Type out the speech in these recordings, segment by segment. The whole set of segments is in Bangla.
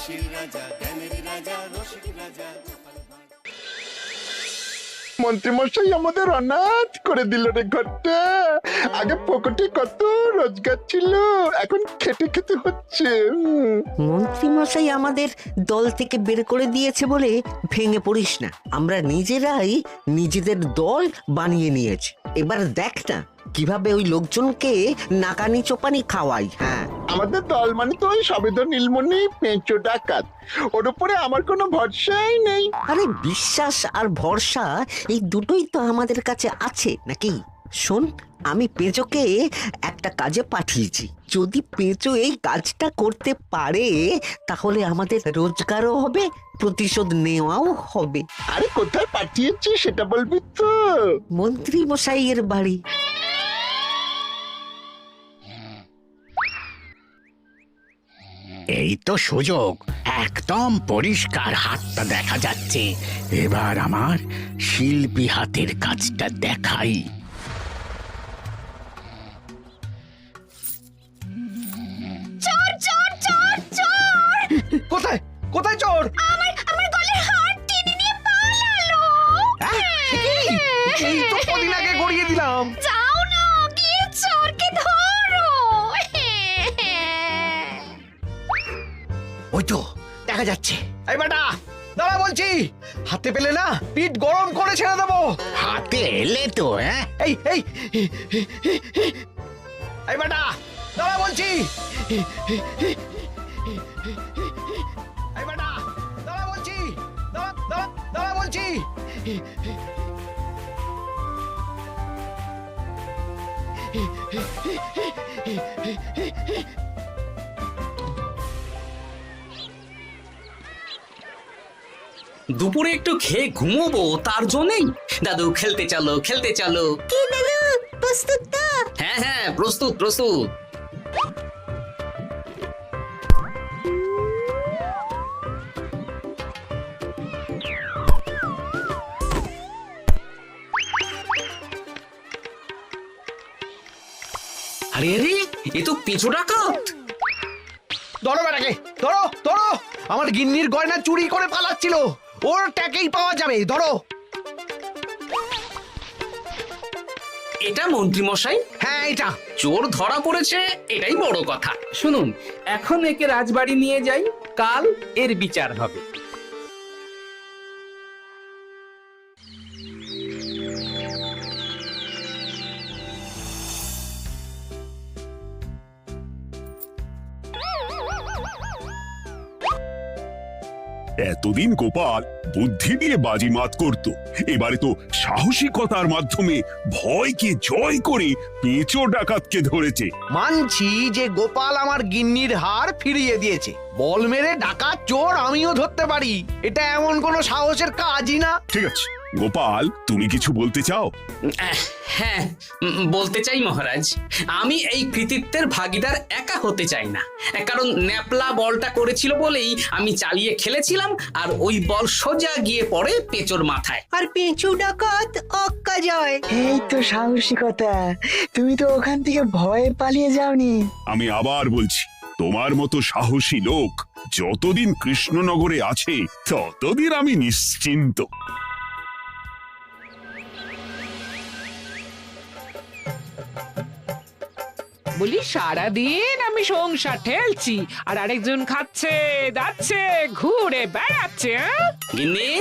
হাসির রাজা, জ্ঞানের রাজা, রসিক রাজা। মন্ত্রীমশাই আমাদের অনাথ করে দিল রে ঘরটা। আগে পকেটে কত রোজগার ছিল, এখন খেটে খেতে হচ্ছে। মন্ত্রী মশাই আমাদের দল থেকে বের করে দিয়েছে বলে ভেঙে পড়িস না। আমরা নিজেরাই নিজেদের দল বানিয়ে নিয়েছি। এবার দেখ না কিভাবে ওই লোকজনকে নাকানি চোপানি খাওয়াই। হ্যাঁ, আমাদের দল মানে তো ওই সবেদন নীলমণি পেঁচো ডাকাত, ওর উপরে আমার কোনো ভরসাই নেই। আরে বিশ্বাস আর ভরসা এই দুটোই তো আমাদের কাছে আছে নাকি? শোন, আমি পেঁচোকে একটা কাজে পাঠিয়েছি। যদি পেঁচো এই কাজটা করতে পারে তাহলে আমাদের রোজগারও হবে, প্রতিশোধ নেওয়াও হবে। আরে কোথায় পাঠিয়েছি সেটা বলবি তো? মন্ত্রী মশাইয়ের বাড়ি। এই তো সুযোগ, একদম পরিষ্কার হাতটা দেখা যাচ্ছে। এবার আমার শিল্পী হাতের কাজটা দেখাই। চোর চোর চোর চোর! কোথায় কোথায় চোর? আমার গলার হার টেনে নিয়ে পালালো। এই তো কদিন আগে গড়িয়ে দিলাম। যাও না, গিয়ে চোরকে ধরো। ওই তো দেখা যাচ্ছে। এই বেটা দাঁড়া বলছি, হাতে পেলে না পিঠ গরম করে ছেড়ে দেবো। হাতে এলে তো এই এই এই বেটা দাঁড়া বলছি। এই বেটা দাঁড়া বলছি, দাঁড়া দাঁড়া দাঁড়া বলছি। দুপুরে একটু খেয়ে ঘুমোবো, তার জন্যই। দাদু খেলতে চলো, খেলতে চলো। কি দাদু, প্রস্তুত তো? হ্যাঁ হ্যাঁ, প্রস্তুত প্রস্তুত। আরে আরে, এ তো পিছু ডাকাত। ধরো বেটাকে, ধরো ধরো। আমার গিন্নির গয়না চুরি করে পালাচ্ছিল, ওর ট্যাকেই পাওয়া যাবে। ধরো। এটা মন্ত্রী মশাই, হ্যাঁ এটা। চোর ধরা পড়েছে, এটাই বড় কথা। শুনুন, এখন একে রাজবাড়ি নিয়ে যাই, কাল এর বিচার হবে। এতদিন গোপাল বুদ্ধি দিয়ে বাজিমাত করত, এবারে তো সাহসিকতার মাধ্যমে ভয়কে জয় করে পেঁচো ডাকাতকে ধরেছে। মানছি যে গোপাল আমার গিন্নির হার ফিরিয়ে দিয়েছে। বল মেরে ডাকাত চোর আমিও ধরতে পারি, এটা এমন কোনো সাহসের কাজই না। ঠিক আছে গোপাল, তুমি কিছু বলতে চাও? হ্যাঁ, বলতে চাই মহারাজ, আমি এই কৃতিত্বের ভাগিদার একা হতে চাই না। কারণ ন্যাপলা বলটা করেছিল বলেই আমি চালিয়ে খেলেছিলাম, আর ওই বল সোজা গিয়ে পড়ে পেঁচোর মাথায়। আর পেঁচু ডাকাত অক্কা যায়। এই তো সাহসিকতা, তুমি তো ওখান থেকে ভয়ে পালিয়ে যাওনি। আমি আবার বলছি, তোমার মতো সাহসী লোক যতদিন কৃষ্ণনগরে আছে ততদিন আমি নিশ্চিন্ত। বলি সারাদিন আমি সংসার ঠেলছি আর আরেকজন খাচ্ছে যাচ্ছে ঘুরে বেড়াচ্ছে। গিন্নি,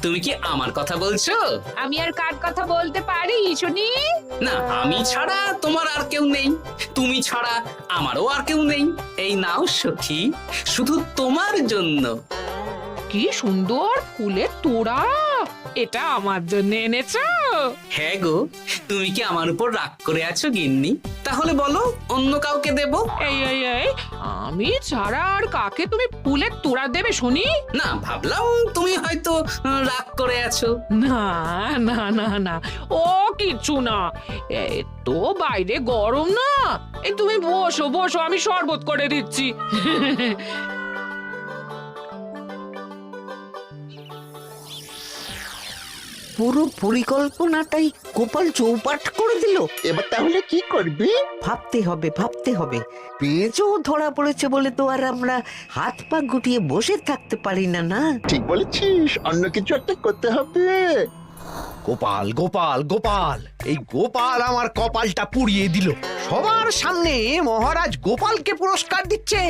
তুমি কি আমার কথা বলছো? আমি আর কার কথা বলতে পারি শুনি? না, আমি ছাড়া তোমার আর কেউ নেই, তুমি ছাড়া আমারও আর কেউ নেই। এই নাও সখী, শুধু তোমার জন্য। কি সুন্দর ফুলের তোড়া, এটা আমার জন্য এনেছো? হ্যাঁ গো, তুমি কি আমার উপর রাগ করে আছো গিন্নি? তাহলে বলো, অন্য কাউকে দেব? এই এই এই, আমি ছাড়া আর কাকে তুমি ফুলের তোড়া দেবে শুনি? না, ভাবলাম তুমি হয়তো রাগ করে আছো। না না না না, ও কিছু না। এই তো বাইরে গরম না, এই তুমি বসো বসো, আমি শরবত করে দিচ্ছি। পুরো পরিকল্পনাটাই গোপাল চৌপাট করে দিল। এবার তাহলে কি করবি? ভাবতে হবে পেঁচো ধরা পড়েছে বলে তো আর আমরা হাত পা গুটিয়ে বসে থাকতে পারি না। না ঠিক বলেছিস, অন্য কিছু একটা করতে হবে। গোপাল গোপাল গোপাল, এই গোপাল আমার কপালটা পুড়িয়ে দিল। সবার সামনে মহারাজ গোপালকে পুরস্কার দিচ্ছে।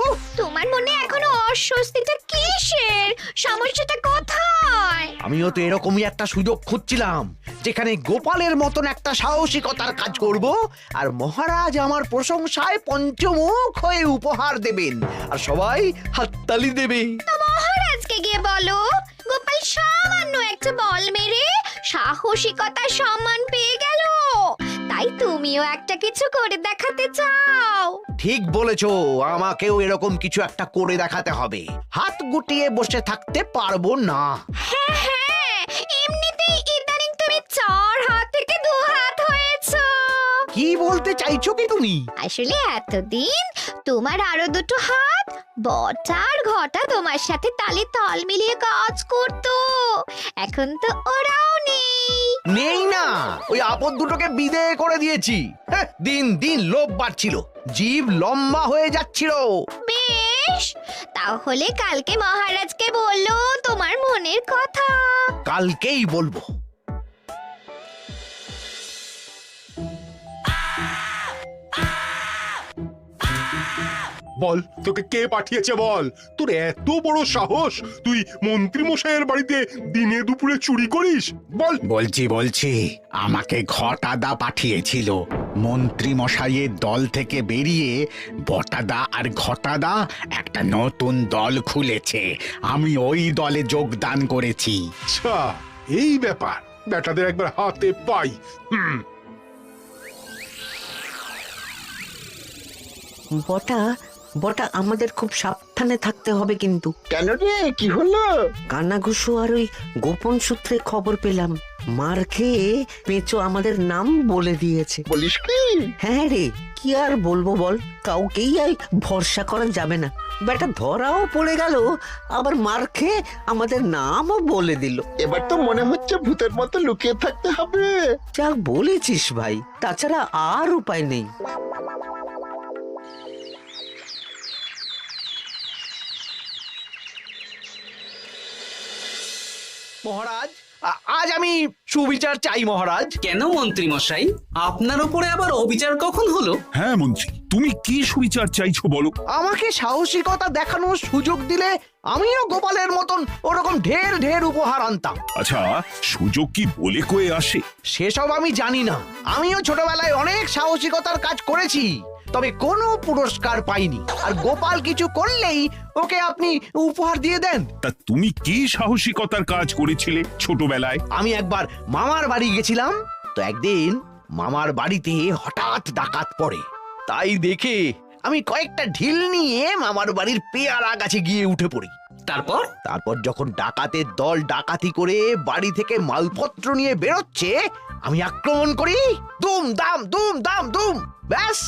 উফ, তোমার মনে এখনো অস্বস্তিটা কিসের? সমস্যাটা কোথায়? আমিও তো এরকমই একটা সুযোগ খুঁজছিলাম, যেখানে গোপালের মতন একটা সাহসিকতার কাজ করব, আর মহারাজ আমার প্রশংসায় পঞ্চমুখ হয়ে উপহার দেবেন, আর সবাই হাততালি দেবে। তো মহারাজকে গিয়ে বলো, গোপাল সামান্য একটা বল মেরে সাহসিকতার সম্মান পেয়ে গেল, তাই তুমিও একটা কিছু করে দেখাতে চাও। ঠিক বলেছো, আমাকেও এরকম কিছু একটা করে দেখাতে হবে। হাত গুটিয়ে বসে থাকতে পারবো না। হ্যাঁ, এমনিতেই ইদানিং তুমি 4 হাত থেকে 2 হাত হয়েছো। কি বলতে চাইছো কি তুমি? আসলে এতদিন তোমার আরো 2টো হাত বটা আর ঘটা তোমার সাথে তালে তাল মিলিয়ে কাজ করতো, এখন তো ওরাও নেই না, ওই আপদ দুটোকে বিদেয় করে দিয়েছি। হ্যাঁ, দিন দিন লোভ বাড়ছিল, জীব লম্বা হয়ে যাচ্ছিল। বেশ, তাহলে কালকে মহারাজকে বললো তোমার মনের কথা। কালকেই বলবো। বল, তোকে কে পাঠিয়েছে বল? তোর এত বড় সাহস, তুই মন্ত্রী মশাইয়ের বাড়িতে দিনে দুপুরে চুরি করিস? বল। বলছি আমাকে ঘটাদা পাঠিয়েছিল। মন্ত্রী মশাইয়ের দল থেকে বেরিয়ে বটাদা আর ঘটাদা একটা নতুন দল খুলেছে, আমি ওই দলে যোগদান করেছি। আচ্ছা, এই ব্যাপার। বেটাদের একবার হাতে পাই। বটা আমাদের খুব সাবধানে থাকতে হবে কিন্তু। কেন রে, কি হলো? কানাঘুষো আর ওই গোপন সূত্রে খবর পেলাম, মার খেয়ে পেঁচো আমাদের নাম বলে দিয়েছে। বলিস কি? হ্যাঁ রে, কি আর বলবো বল, কাউকেই আর ভরসা করা যাবে না। বেটা ধরাও পড়ে গেল, আবার মার খেয়ে আমাদের নামও বলে দিল। এবার তো মনে হচ্ছে ভূতের মতো লুকিয়ে থাকতে হবে। যা বলেছিস ভাই, তাছাড়া আর উপায় নেই। মহারাজ, আজ আমি সুবিচার চাই মহারাজ। কেন মন্ত্রী মশাই, আপনার উপরে আবার অবিচার কখন হলো? হ্যাঁ মন্ত্রী, তুমি কি সুবিচার চাইছো বলো? আমাকে সাহসিকতা দেখানোর সুযোগ দিলে আমিও গোপালের মতন ওরকম ঢের ঢের উপহার আনতাম। আচ্ছা, সুযোগ কি বলে কয়ে আসে? সেসব আমি জানি না। আমিও ছোটবেলায় অনেক সাহসিকতার কাজ করেছি, তবে কোনো পুরস্কার পাইনি। আর গোপাল কিছু করলেই ওকে আপনি উপহার দিয়ে দেন। তা তুমি কি সাহসিকতার কাজ করেছিলে ছোটবেলায়? আমি একবার মামার বাড়ি গেছিলাম, তো একদিন মামার বাড়িতে হঠাৎ ডাকাত পড়ে। তাই দেখে আমি কয়েকটা ঢিল নিয়ে মামার বাড়ির পেয়ারা গাছে গিয়ে উঠে পড়ি। তারপর যখন ডাকাতের দল ডাকাতি করে বাড়ি থেকে মালপত্র নিয়ে বেরোচ্ছে, আমি আক্রমণ করি। দুম দাম দুম দাম দুম, ব্যাস,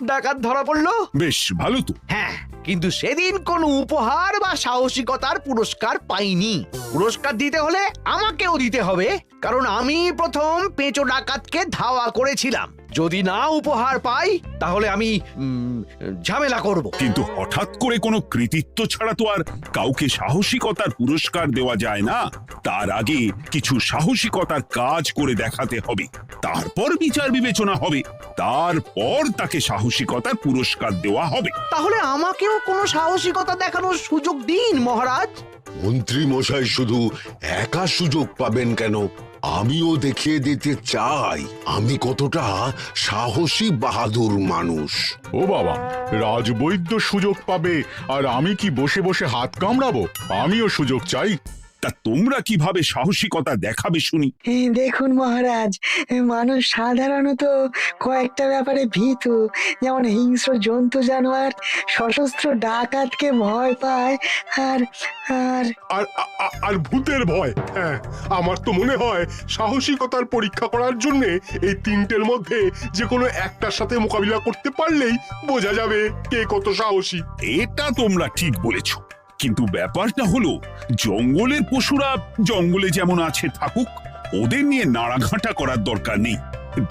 ডাকাত ধরা পড়লো। বেশ ভালো তো। হ্যাঁ, কিন্তু সেদিন কোনো উপহার বা সাহসিকতার পুরস্কার পাইনি। পুরস্কার দিতে হলে আমাকেও দিতে হবে, কারণ আমি প্রথম পেঁচো ডাকাতকে ধাওয়া করেছিলাম। যদি না উপহার পাই তাহলে আমি ঝামেলা করব। কিন্তু হঠাৎ করে কোনো কৃতিত্ব ছাড়া তো আর কাউকে সাহসিকতার পুরস্কার দেওয়া যায় না। তার আগে কিছু সাহসিকতার কাজ করে দেখাতে হবে, তারপর বিচার বিবেচনা হবে, তারপর তাকে সাহসিকতার পুরস্কার দেওয়া হবে। তাহলে আমাকেও কোনো সাহসিকতা দেখানোর সুযোগ দিন মহারাজ। মন্ত্রী মশাই শুধু একা সুযোগ পাবেন কেন, আমিও দেখিয়ে দিতে চাই আমি কতটা সাহসী বাহাদুর মানুষ। ও বাবা, রাজবৈদ্য সুযোগ পাবে আর আমি কি বসে বসে হাত কামড়াবো? আমিও সুযোগ চাই। তা তোমরা কিভাবে সাহসিকতা দেখাবে শুনি? দেখুন মহারাজ, মানুষ সাধারণত কয়েকটা ব্যাপারে ভীতু, যেমন হিংস্র জন্তু জানোয়ার, সশস্ত্র ডাকাতকে ভয় পায়, আর আর আর ভূতের ভয়। হ্যাঁ, আমার তো মনে হয় সাহসিকতার পরীক্ষা করার জন্য এই তিনটের মধ্যে যে কোনো একটার সাথে মোকাবিলা করতে পারলেই বোঝা যাবে কে কত সাহসী। এটা তোমরা ঠিক বলেছো, কিন্তু ব্যাপারটা হলো জঙ্গলের পশুরা জঙ্গলে যেমন আছে থাকুক, ওদের নিয়ে নাড়াঘাটা করার দরকার নেই।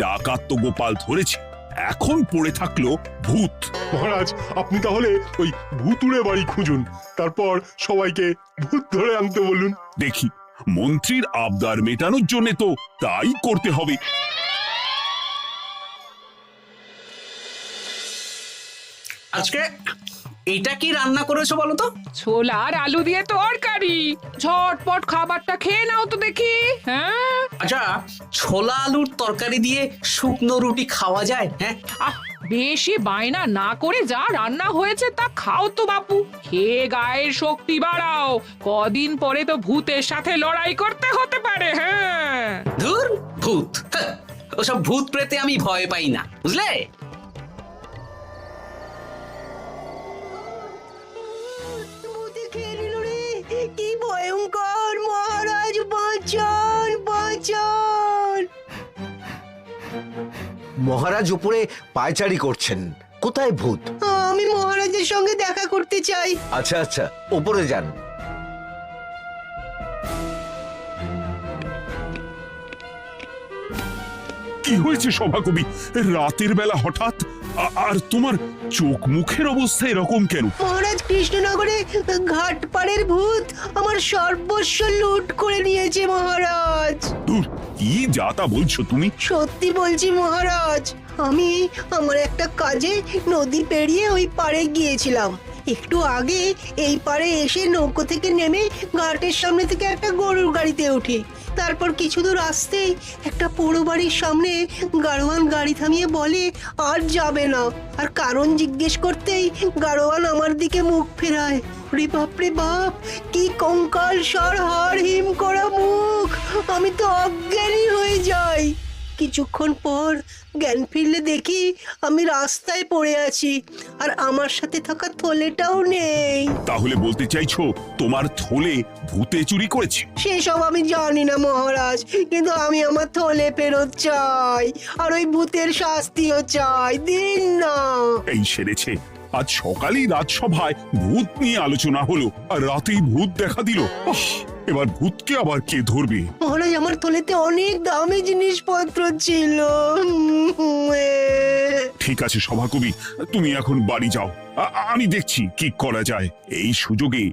ডাকাত তো গোপাল ধরেছে, এখন পড়ে থাকলো ভূত। মহারাজ, আপনি তাহলে ওই ভুতুড়ে বাড়ি খুঁজুন, তারপর সবাইকে ভূত ধরে আনতে বলুন। দেখি, মন্ত্রীর আবদার মেটানোর জন্য তো তাই করতে হবে। আজকে এটা কি রান্না করেছো বলো তো? ছোলা আর আলু দিয়ে তরকারি। ঝটপট খাবারটা খেয়ে নাও তো দেখি। হ্যাঁ, আচ্ছা, ছোলা আলুর তরকারি দিয়ে শুকনো রুটি খাওয়া যায়? হ্যাঁ, আহ, বেশি বায়না না করে যা রান্না হয়েছে তা খাও তো বাপু। খেয়ে গায়ের শক্তি বাড়াও, কদিন পরে তো ভূতের সাথে লড়াই করতে হতে পারে। হ্যাঁ, ধুর, ভূত! হ্যাঁ, ওসব ভূত প্রেতে আমি ভয় পাই না, বুঝলে? কি ভয়ঙ্কর! মহারাজ বাঁচান, বাঁচান! মহারাজ উপরে পায়চারি করছেন, কোথায় ভূত? আমি মহারাজের সঙ্গে দেখা করতে চাই। আচ্ছা আচ্ছা, উপরে যান। কি হয়েছে সভাকবি? রাতের বেলা হঠাৎ আর তোমার চোখ মুখের অবস্থা এরকম কেন? মহারাজ, কৃষ্ণনগরে ঘাটপাড়ের ভূত আমার সর্বস্ব লুট করে নিয়েছে মহারাজ। দূর, কি যা তা বলছো তুমি? সত্যি বলছি মহারাজ, আমি আমার একটা কাজে নদী পেরিয়ে ওই পাড়ে গিয়েছিলাম। একটু আগে এই পাড়ে এসে নৌকো থেকে নেমে ঘাটের সামনে থেকে একটা গরুর গাড়িতে উঠি। তারপর কিছু দূর আসতেই একটা পোড়ো বাড়ির সামনে গাড়োয়ান গাড়ি থামিয়ে বলে আর যাবে না। আর কারণ জিজ্ঞেস করতেই গাড়োয়ান আমার দিকে মুখ ফেরায়। রে বাপ রে বাপ, কি কঙ্কাল সার হাড় হিম করা মুখ! আমি তো অজ্ঞানী হয়ে যাই। কিছুক্ষণ পর জ্ঞান ফিরলে দেখি আমি রাস্তায় পড়ে আছি, আর আমার সাথে থাকা থলেটাও নেই। তাহলে বলতে চাইছো তোমার থলে ভূতে চুরি করেছে? সেসব আমি জানি না মহারাজ, কিন্তু আমি আমার থলে ফেরত চাই, আর ওই ভূতের শাস্তিও চাই। দিন না। এই সেরেছে, আজ সকালেই রাজসভায় ভূত নিয়ে আলোচনা হলো, আর রাতেই ভূত দেখা দিল। এবার ভূতকে আবার কে ধরবে? মহারাজ, আমার থলেতে অনেক দামি জিনিসপত্র ছিল। ঠিক আছে সভাকবি, তুমি এখন বাড়ি যাও, আমি দেখছি কি করা যায়। এই সুযোগে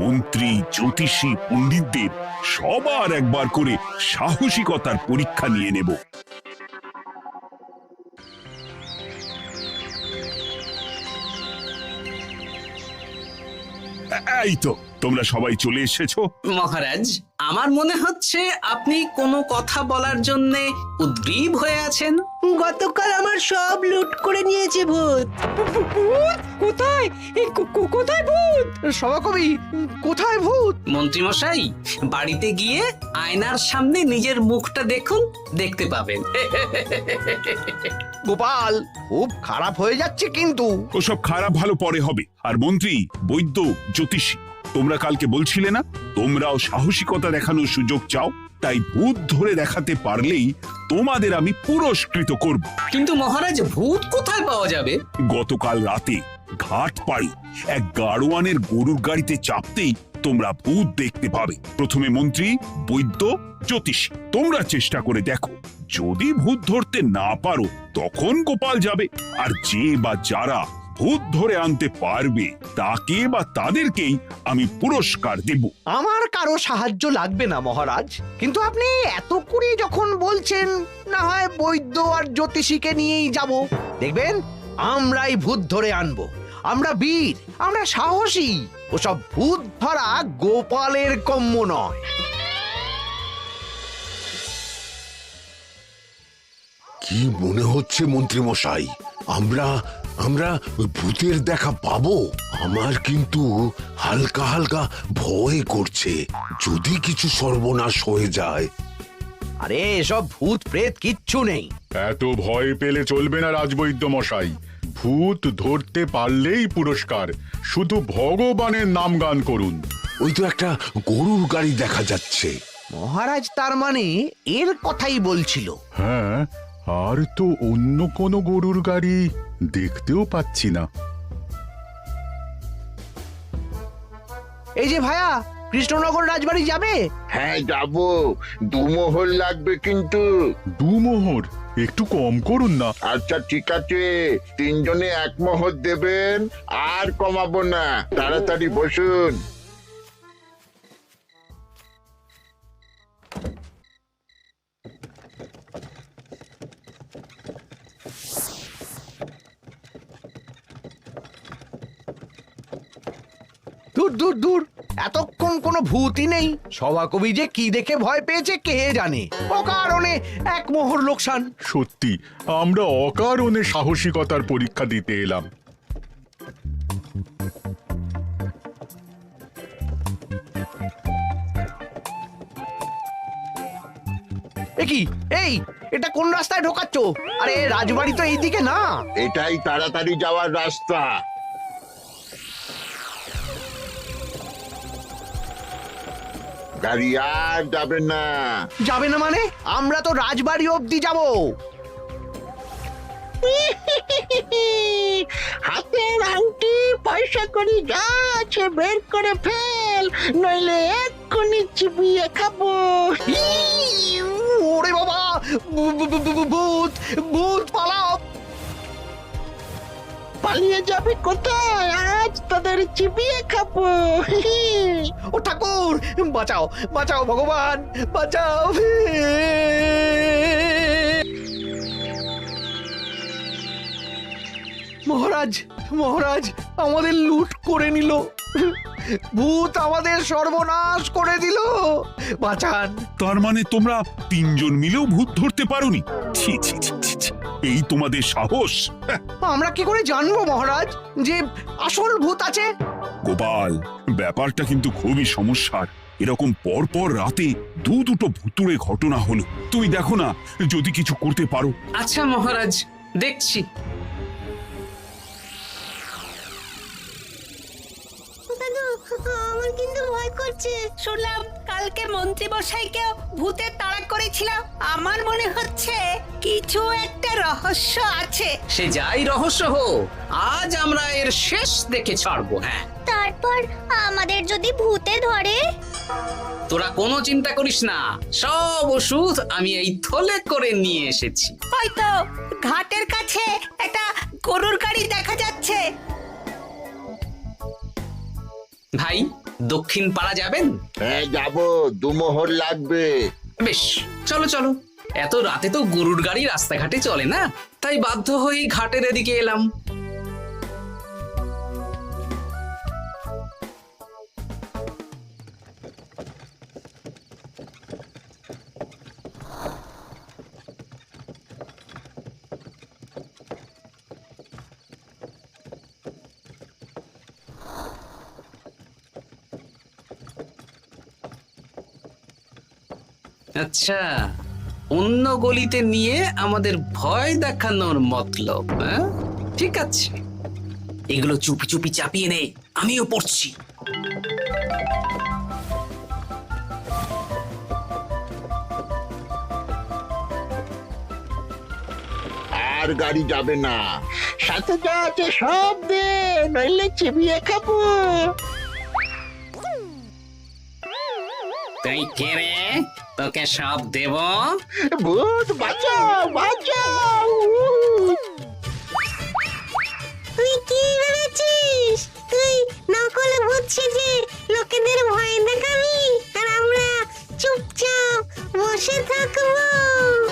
মন্ত্রী, জ্যোতিষী, পণ্ডিতদের সবার একবার করে সাহসিকতার পরীক্ষা নিয়ে নেব। এই তো তোমরা সবাই চলে এসেছো। মহারাজ, আমার মনে হচ্ছে আপনি কোনো কথা বলার জন্য উদ্গ্রীব হয়ে আছেন। গতকাল আমার সব লুট করে নিয়েছে ভূত। কোথায়? কোথায় ভূত? সভাকবি, কোথায় ভূত? মন্ত্রী মশাই, বাড়িতে গিয়ে আয়নার সামনে নিজের মুখটা দেখুন, দেখতে পাবেন। গোপাল, খুব খারাপ হয়ে যাচ্ছে কিন্তু। ওসব খারাপ ভালো পরে হবে। আর মন্ত্রী, বৈদ্য, জ্যোতিষী, তোমরা কালকে বলছিলে না তোমরাও সাহসিকতা দেখানোর সুযোগ চাও? তাই ভূত ধরে দেখাতে পারলেই তোমাদের আমি পুরস্কৃত করব। কিন্তু মহারাজ, ভূত কোথায় পাওয়া যাবে? গতকাল রাতে ঘাট পাড়ি এক গাড়োয়ানের গরুর গাড়িতে চাপতেই তোমরা ভূত দেখতে পাবে। প্রথমে মন্ত্রী, বৈদ্য, জ্যোতিষী, তোমরা চেষ্টা করে দেখো। যদি ভূত ধরতে না পারো তখন গোপাল যাবে, আর যে বা যারা ভূত ধরে আনতে পারবে তাকে বা তাদেরকেই আমি পুরস্কার দেব। আমার কারো সাহায্য লাগবে না মহারাজ, কিন্তু আপনি এত করে যখন বলছেন, না হয় বৈদ্য আর জ্যোতিষীকে নিয়েই যাব। দেখবেন আমরাই ভূত ধরে আনবো। আমরা বীর, আমরা সাহসী। ওসব ভূত ধরা গোপালের কম্য নয়। কি মনে হচ্ছে মন্ত্রী মশাই, আমরা আমরা ওই ভূতের দেখা পাবো? আমার কিন্তু হালকা হালকা ভয় করছে, যদি কিছু সর্বনাশ হয়ে যায়। আরে এসব ভূত প্রেত কিচ্ছু নেই। এত ভয় পেলে চলবে না রাজবৈদ্য মশাই। ভূত ধরতে পারলেই পুরস্কার, শুধু ভগবানের নাম গান করুন। ওই তো একটা গরুর গাড়ি দেখা যাচ্ছে। মহারাজ তার মানে এর কথাই বলছিল। হ্যাঁ, আর তো অন্য কোনো গরুর গাড়ি দেখতেও পাচ্ছি না। এই যে ভায়া, কৃষ্ণনগর রাজবাড়ি যাবে? হ্যাঁ যাব, 2 মোহর লাগবে কিন্তু। 2 মোহর একটু কম করুন না। আচ্ছা ঠিক আছে, 3 জনে 1 মোহর দেবেন, আর কমাবো না। তাড়াতাড়ি বসুন। দূর দূর দূর, এতক্ষণ কোনো ভূতই নেই। সভাকবি যে কি দেখে ভয় পেয়েছে কে জানে। অকারণে 1 মোহর লোকসান। সত্যি আমরা অকারণে সাহসিকতার পরীক্ষা দিতে এলাম। কি এই, এটা কোন রাস্তায় ঢোকাচ্ছ? আরে রাজবাড়ি তো এইদিকে না। এটাই তাড়াতাড়ি যাওয়ার রাস্তা। গাড়ি আর যাবে না। যাবে না মানে? আমরা তো রাজবাড়ি অবধি যাব। হাতের আংটি পয়সা করি যা আছে বের করে ফেল, নইলে এক্ষুনি চিবিয়ে খাবো। ওরে বাবা, ভূত ভূত পালাও। পালিয়ে যাবে কোথায়? আজ তোদের চিবিয়ে খাবো। ও ঠাকুর, বাঁচাও বাঁচাও ভগবান, বাঁচাও। মহারাজ মহারাজ, আমাদের লুট করে নিল। ভূত আমাদের সর্বনাশ করে দিল, বাঁচান। তার মানে তোমরা 3 জন মিলেও ভূত ধরতে পারোনি? ছি ছি ছি ছি ছি, এই তোমাদের সাহস! আমরা কি করে জানবো মহারাজ যে আসল ভূত আছে? গোপাল, ব্যাপারটা কিন্তু খুবই সমস্যার। এরকম পর পর রাতে দুটো ভুতুড়ে ঘটনা হলো। তুমি দেখো না যদি কিছু করতে পারো। আচ্ছা মহারাজ, দেখছি। আমার কিন্তু ভয় করছে। শুনলাম কালকে মন্ত্রী মশাইকেও ভূতের তাড়া করেছিলাম। আমার মনে হচ্ছে কিছু একটা রহস্য আছে। সে যাই রহস্য হোক, আজ আমরা এর শেষ দেখে ছাড়বো। হ্যাঁ, তারপর আমাদের যদি ভূতে ধরে? তোরা কোনো চিন্তা করিস না, সব ওষুধ আমি এই থলে করে নিয়ে এসেছি। হয়তো ঘাটের কাছে একটা গরুর গাড়ি দেখা যাচ্ছে। ভাই, দক্ষিণ পাড়া যাবেন? হ্যাঁ যাব, 2 মোহর লাগবে। বেশ, চলো চলো। এত রাতে তো গরুর গাড়ি রাস্তাঘাটে চলে না, তাই বাধ্য হয়ে ঘাটের এদিকে এলাম। আচ্ছা, অন্য গলিতে নিয়ে আমাদের ভয় দেখানোর মতলব? হ্যাঁ, ঠিক আছে, এগুলো চুপি চুপি চাপিয়ে নে, আমিও পড়ছি। আর গাড়ি যাবে না। সাথে যা আছে সব দে, নইলে চিবিয়ে খাবো। তুই কে রে? তোকে সব দেব? ভূত বাঁচাও বাঁচাও। তুই কি ভেবেছিস? তুই নকল ভূত সেজে লোকেদের ভয় দেখাবি, আর আমরা চুপচাপ বসে থাকবো?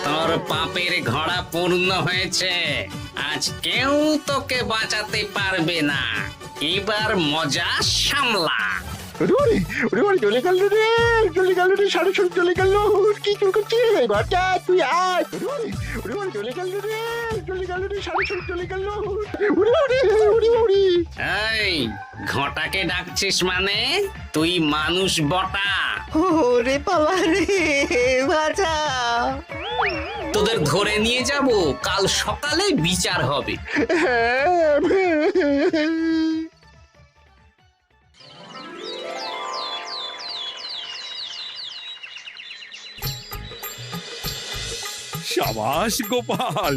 তোর পাপের ঘোড়া পূর্ণ হয়েছে, আজ কেউ তোকে বাঁচাতে পারবে না। এবার মজা সামলা। চলে গেল রে, চলে গেল রে, সাড়ে চলে গেল। কি চুল করছিস ঘরটা? তুই আয়। চলে গেল রে, চলে গেল রে, সাড়ে চলে গেল। এই ঘটাকে ডাকছিস মানে? তুই মানুষ বটা। ওরে বাবা রে, বাঁচাও। তোদের ধরে নিয়ে যাব, কাল সকালে বিচার হবে। সাবাস গোপাল,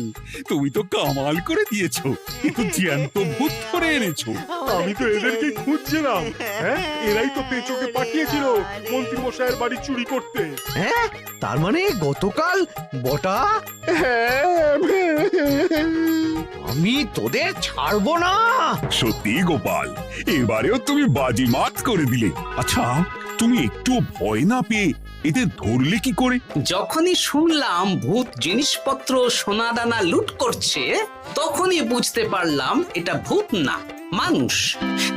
তুমি তো কামাল করে দিয়েছো, কিন্তু জ্যান্ত ভূত ধরে এনেছো। আমি তো এদেরকে খুঁজছিলাম। হ্যাঁ, এরাই তো পেঁচোকে পাঠিয়েছিল মন্ত্রী মশাইয়ের বাড়ি চুরি করতে। হ্যাঁ, তার মানে গতকাল বটা? আমি তোদের ছাড়বো না। সত্যি গোপাল, এবারেও তুমি বাজিমাত করে দিলে। আচ্ছা, তুমি একটু ভয় না পেয়ে এদের ধরলে কি করে? যখনই শুনলাম ভূত জিনিসপত্র সোনাদানা লুট করছে, তখনই বুঝতে পারলাম এটা ভূত না, মানুষ।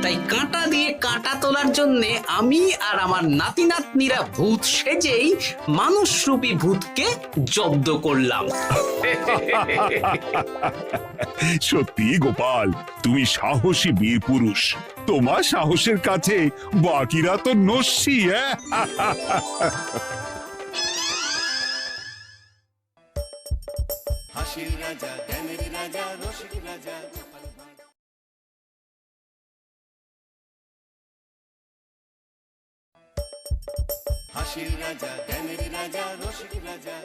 তাই কাঁটা দিয়ে কাঁটা তোলার জন্য আমি আর আমার নাতি নাতনিরা ভূত সেজেই মানুষরূপী ভূতকে জব্দ করলাম। সত্যি গোপাল, তুমি সাহসী বীর পুরুষ। তোমার সাহসের কাছে বাকিরা তো নস্যি। হাসির রাজা জ্ঞানের রাজা রসিক রাজা হাসির রাজা জ্ঞানের রাজা রসিক রাজা